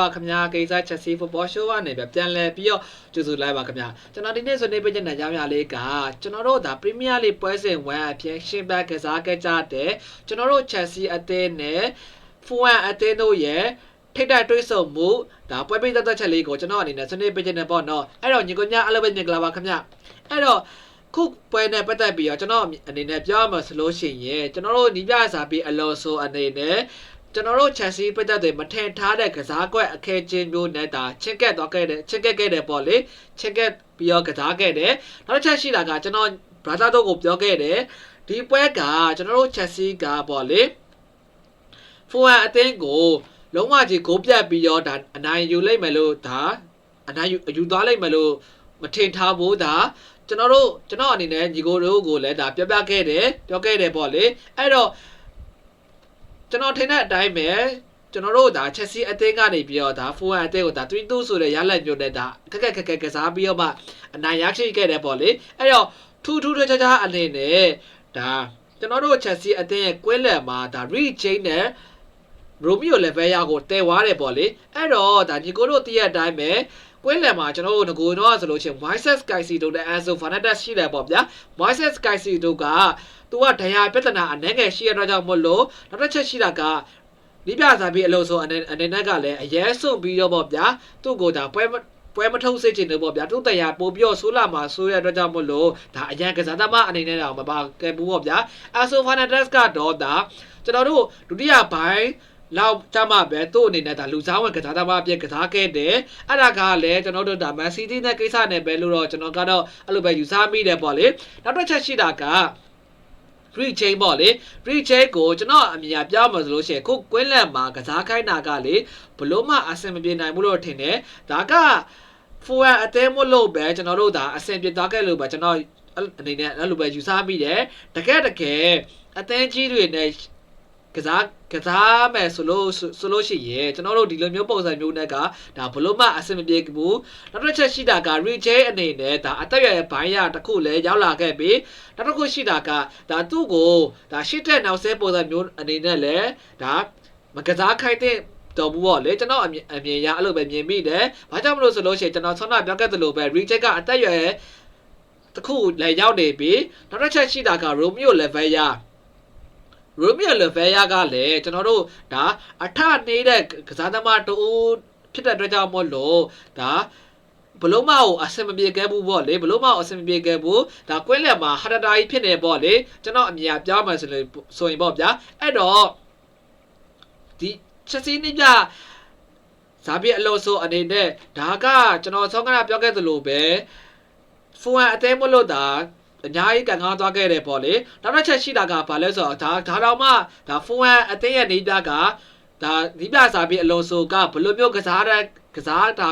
ပါခင်ဗျာကိစ္စချက်စီဖုတ်ဘောရှိုးကနေပြန်လဲပြီးတော့ကျူစုလိုက်ပါခင်ဗျာကျွန်တော်ဒီနေ့ဆွေးနွေးပေးချင်တဲ့ကြောင်းရာလေးကကျွန်တော်တို့ဒါပရီးမီးယားလိပွဲစဉ်1အဖြစ်ရှင်းပြကစားခဲ့ကြတဲ့ကျွန်တော်တို့ချက်စီအသင်းနဲ့ဖူဝမ်အသင်းတို့ရဲ့ထိတ်တိုက်တွေးဆုံမှုဒါပွဲပိတ်သက်ချက်လေးကိုကျွန်တော်အနေနဲ့ဆွေးနွေးပေးချင်တယ်ပေါ့နော်အဲ့တော့ညီကိုညအားလုံးပဲမြင်ကြပါခင်ဗျာအဲ့တော့ခုပွဲနဲ့ပတ်သက်ပြီးတော့ကျွန်တော်အနေနဲ့ပြောရမှာဆိုလို့ရှိရင်ကျွန်တော်တို့ညီပြစာပြီးအလောဆိုအနေနဲ့ကျွန်တော်တို့ချက်စီပိတ်သက်တွေမထင်ထားတဲ့ကစားကွက်အခဲချင်းမျိုးနဲ့ဒါချစ်ကက်သွားခဲ့တယ်ချစ်ကက်ခဲ့တယ်ပေါ့လေချစ်ကက်ပြီးတော့ကစားခဲ့တယ်နောက်တစ်ချက်ရှိတာကကျွန်တော်ဘရာဇာတို့ကိုပြောခဲ့တယ်ဒီပွဲကကျွန်တော်တို့ချက်စီကပေါ့လေဖူဝမ်အသင်းကိုလုံးဝကြီးကိုပြတ်ပြီးတော့ဒါအနိုင်ယူလိုက်မယ်လို့ဒါအနိုင်ယူသွားလိုက်မယ်လို့မထင်ထားဘူးဒါကျွန်တော်အနေနဲ့ညီကိုတို့ကိုလည်းဒါပြောခဲ့တယ်ပြောခဲ့တယ်ပေါ့လေအဲ့တော့ကျွန်တော်ထင်တဲ့အတိုင်းပဲကျွန်တော်တို့ဒါချက်စီအသင်းကနေပြီးတော့ဒါဖူဝမ်အသင်းကိုဒါ3-2ဆိုတဲ့ရလဒ်မျိုးနဲ့ဒါခက်ကစားပြီးတော့မှအနိုင်ရရှိခဲ့တယ်ပေါ့လေအဲ့တော့ထူးခြားအနေနဲ့ဒါကျွန်တော်တို့ချက်စီအသင်းရဲ့ကွင်းလယ်မှာဒါရီချိန်းနဲ့ရိုမီယိုလက်ဗဲယာကိုတည်သွားတယ်ပေါ့လေအဲ့တော့ဒါညီကိုတို့သိရတဲ့အတိုင်းပဲကွင်းလယ်မှာကျွန်တော်တို့ငကိုတော့ဆိုလို့ချင်း Moises Caicedo နဲ့ Enzo Fernandez ရှိတယ်ပေါ့ဗျာ Moises Caicedo ကသူကဒဏ်ရာပြဿနာအနေငယ်ရှိရတဲ့ကြောင့်မို့လို့နောက်တစ်ချက်ရှိတာကဒီပြစာပြီးအလို့ဆိုအနေနဲ့ကလည်းအရဲစွန့်ပြီးတော့ပေါ့ဗျာသူ့ကိုဒါပွဲမထုတ်စေချင်တယ်ပေါ့ဗျာသူ့တရားပို့ပြီးတော့ဆိုးလာမှာဆိုးရတဲ့ကြောင့်မို့လို့ဒါအရန်ကစားသမားအနေနဲ့တော့မပါခဲ့ဘူးပေါ့ဗျာ Enzo Fernandez ကတော့ဒါကျွန်တော်တို့ဒုတိယပိုင်းလောက်ကြမှာပဲသူ့အနေနဲ့ဒါလူစားဝင်ကစားသမားအပြည့်ကစားခဲ့တယ်အဲ့ဒါကလည်းကျွန်တော်တို့ဒါမန်စီးတီးနဲ့ကိစ္စနဲ့ပဲလို့တော့ကျွန်တော်ကတော့အဲ့လိုပဲယူဆမိတယ်ပေါ့လေနောက်တစ်ချက်ရှိတာကရီချိန်းပေါ့လေရီချိန်းကိုကျွန်တော်အမြင်ပြောမှာဆိုလို့ရှိရင်ခုကွင်းလက်မှာကစားခိုင်းတာကလေဘလို့မှအဆင်မပြေနိုင်ဘူးလို့ထင်တယ်ဒါကဖူဝမ်အသင်းမလို့ပဲကျွန်တော်တို့ဒါအဆင်ပြေသွားခဲ့လို့ပဲကျွန်တော်အနေနဲ့အဲ့လိုပဲယူဆမိတယ်တကယ်အသင်းကြီးတွေနဲ့ကစားမယ်ဆိုလို့ရှိရင်ကျွန်တော်တို့ဒီလိုမျိုးပုံစံမျိုးနဲ့ကဒါဘလို့မှအဆင်မပြေဘူးနောက်တစ်ချက်ရှိတာက Richie အနေနဲ့ဒါအသက်အရွယ်ဘိုင်းရတစ်ခုလည်းရောက်လာခဲ့ပြီးနောက်တစ်ခုရှိတာကဒါသူ့ကိုဒါရှစ်တဲ့နောက်ဆဲပုံစံမျိုးအနေနဲ့လည်းဒါမကစားခိုင်းတဲ့တော်ဘူးပေါ့လေကျွန်တော်အမြင်ရအဲ့လိုပဲမြင်မိတယ်ဘာကြောင့်မလို့ဆိုလို့ရှိရင်ကျွန်တော်ဆောင်းနာပြောခဲ့သလိုပဲ Richie ကအသက်အရွယ်တစ်ခုလည်းရောက်နေပြီးနောက်တစ်ချက်ရှိတာက Romeo Laviaရိုမီယိုလက်ဗဲယာကလည်းကျွန်တော်တို့ဒါအထနေတဲ့ကစားသမားတူဖြစ်တဲ့အတွက်ကြောင့်မို့လို့ဒါဘလုံးမကိုအဆင်မပြေခဲ့ဘူးပေါ့လေဘလုံးမကိုအဆင်မပြေခဲ့ဘူးဒါကွင်းလက်မှာဟာတာကြီးဖြစ်နေပေါ့လေကျွန်တော်အမြင်ပြောင်းမှဆိုရင်ပေါ့ဗျာအဲ့တော့ဒီချက်စီနိပြဇာဘီအလိုဆိုအနေနဲ့ဒါကကျွန်တော်ဆောင်းကနာပြောခဲ့သလိုပဲဖူဝမ်အသေးမလို့ဒါအများကြီးကန်ကားသွားခဲ့တယ်ပေါ့လေနောက်တစ်ချက်ရှိတာကဘာလဲဆိုတော့ဒါတော့မှဒါဖူဝမ်အသင်းရဲ့နေပြကဒါဒီပြစာပြီးအလုံးစုံကဘလိုမျိုးကစားတာ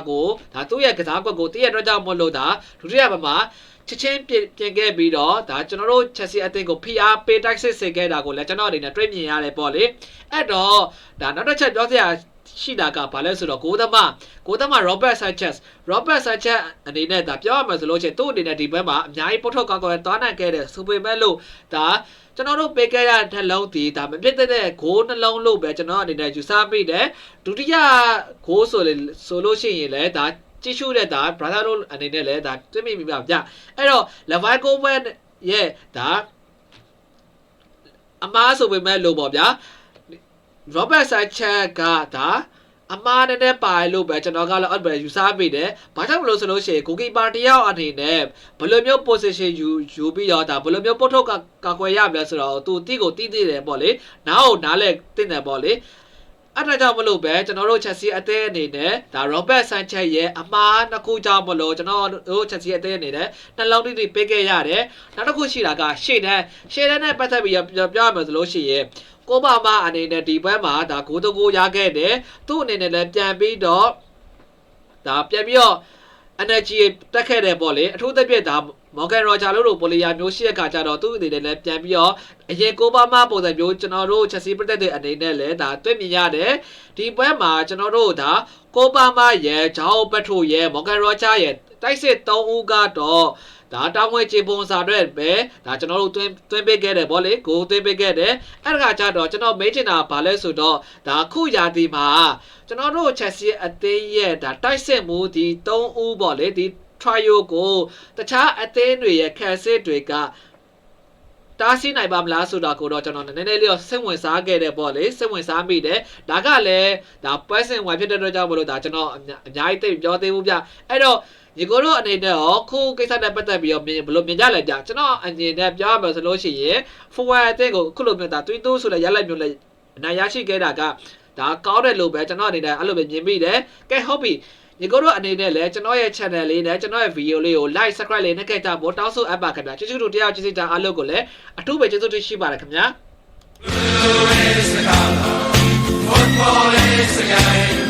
ကိုဒါသူ့ရဲ့ကစားကွက်ကိုတည့်ရတော့ကြောင့်မလို့ဒါဒုတိယဘက်မှာချက်ချင်းပြင်ခဲ့ပြီးတော့ဒါကျွန်တော်တို့ချက်စီအသင်းကိုဖိအားပေးတိုက်စစ်စေခဲ့တာကိုလည်းကျွန်တော်အနေနဲ့တွေ့မြင်ရတယ်ပေါ့လေအဲ့တော့ဒါနောက်တစ်ချက်ပြောစရာရှိတာကဘာလဲဆိုတော့ကိုသမား Robert Sanchez အနေနဲ့ဒါပြောရမှာဆိုလို့ချင်းသူ့အနေနဲ့ဒီဘက်မှာအများကြီးပုတ်ထုတ်ကောက်ကွယ်သွားနိုင်ခဲ့တဲ့စူပေမဲ့လို့ဒါကျွန်တော်တို့ပေးခဲ့ရတဲ့နှလုံးဒီဒါမပြည့်တဲ့ဂိုးနှလုံးလို့ပဲကျွန်တော်အနေနဲ့ယူဆမိတယ်ဒုတိယဂိုးဆိုလို့ရှိရင်လည်းဒါကြည့်ရှုတဲ့ဒါ brother တို့အနေနဲ့လည်းဒါတွေ့မိပါဗျအဲ့တော့ Levi Coleman ရဲ့ဒါအမားဆိုပေမဲ့လို့ပေါ့ဗျာRobert Sanchez ကဒါအမားနဲ့ပါလို့ပဲကျွန်တော်ကလည်းအဲ့ဘယ်ယူစားမိတယ်။ဘာကြောင့်မလို့ဆိုလို့ရှိရင်ဂိုကီပါတယောက်အနေနဲ့ဘယ်လိုမျိုး position ယူပြီးတော့ဒါဘယ်လိုမျိုးပုတ်ထုတ်ကာကွယ်ရမလဲဆိုတော့သူတီးကိုတီးတယ်ပေါ့လေ။နားလဲတင်းတယ်ပေါ့လေ။အဲ့ဒါကြောင့်မလို့ပဲကျွန်တော်တို့ချက်စီအသင်းအနေနဲ့ဒါ Robert Sanchez ရဲ့အမားနှစ်ခုကြောင့်မလို့ကျွန်တော်တို့ချက်စီအသင်းအနေနဲ့နှလုံးတိပေးခဲ့ရတယ်။နောက်တစ်ခုရှိတာကရှေ့တန်းနဲ့ပတ်သက်ပြီးပြောရမယ်ဆိုလို့ရှိရင်ကိုပါမအနေနဲ့ဒီဘက်မှာဒါဂိုးတကူရခဲ့တယ်သူ့အနေနဲ့လည်းပြန်ပြီးတော့ဒါပြန်ပြီးတော့ energy တက်ခဲ့တယ်ပေါ့လေအထူးသဖြင့်ဒါမော်ဂန်ရောဂျာလို့ပိုလီယာမျိုးရှိတဲ့ခါကျတော့သူ့အနေနဲ့လည်းပြန်ပြီးတော့အရင်ကိုပါမပုံစံမျိုးကျွန်တော်တို့ချက်စီပရက်တဲ့အနေနဲ့လည်းဒါတွေ့မြင်ရတယ်ဒီဘက်မှာကျွန်တော်တို့ဒါကိုပါမရဲ့ဂျာအိုပက်ထရိုရဲ့မော်ဂန်ရောဂျာရဲ့တိုက်စစ်3ဦးကတော့ ဒါတောင်းဝဲချေပုံစာအတွက်ပဲဒါကျွန်တော်တို့သွင်းပေးခဲ့တယ်ဗောလေကိုသွင်းပေးခဲ့တယ်အဲ့ဒါကကြတော့ကျွန်တော်မေးချင်တာဘာလဲဆိုတော့ဒါခုရာသီမှာကျွန်တော်တို့ချက်စီအသင်းရဲ့ဒါတိုက်စစ်မှုဒီ3ဦးဗောလေဒီ trial ကိုတခြားအသင်းတွေရဲ့ခံစစ်တွေကတားဆီးနိုင်ပါမလားဆိုတော့ကိုတော့ကျွန်တော်နည်းနည်းလေးတော့စိတ်ဝင်စားခဲ့တယ်ပေါ့လေစိတ်ဝင်စားမိတယ်ဒါကလည်းဒါပွဲစဉ်ဝိုင်ဖြစ်တဲ့အတွက်ကြောင့်မလို့ဒါကျွန်တော်အများကြီးသိပြောသေးဘူးဗျအဲ့တော့ညီကိုတို့အနေနဲ့ရောခုကိစ္စနဲ့ပတ်သက်ပြီးတော့ဘယ်လိုမြင်ကြလဲဗျကျွန်တော်အမြင်နဲ့ပြောရမယ်ဆိုလို့ရှိရင် forward အသင်းကိုခုလိုမျိုးဒါ3-2ဆိုတဲ့ရလိုက်မျိုးလဲအနိုင်ရရှိခဲ့တာကဒါကောင်းတယ်လို့ပဲကျွန်တော်အနေနဲ့အဲ့လိုပဲမြင်မိတယ်ကဲဟုတ်ပြီညီကိုတို့အနေနဲ့လည်းကျွန်တော်ရဲ့ channel လေးနဲ့ကျွန်တော်ရဲ့ video လေးကို like subscribe လေးနဲ့ခဲ့ကြဖို့တောင်းဆိုအပ်ပါခင်ဗျာကျေးဇူးတို့တရားကျေးဇူးတာအားလုံးကိုလည်းအထူးပဲကျေးဇူးတင်ရှိပါတယ်ခင်ဗျာ Football is the game.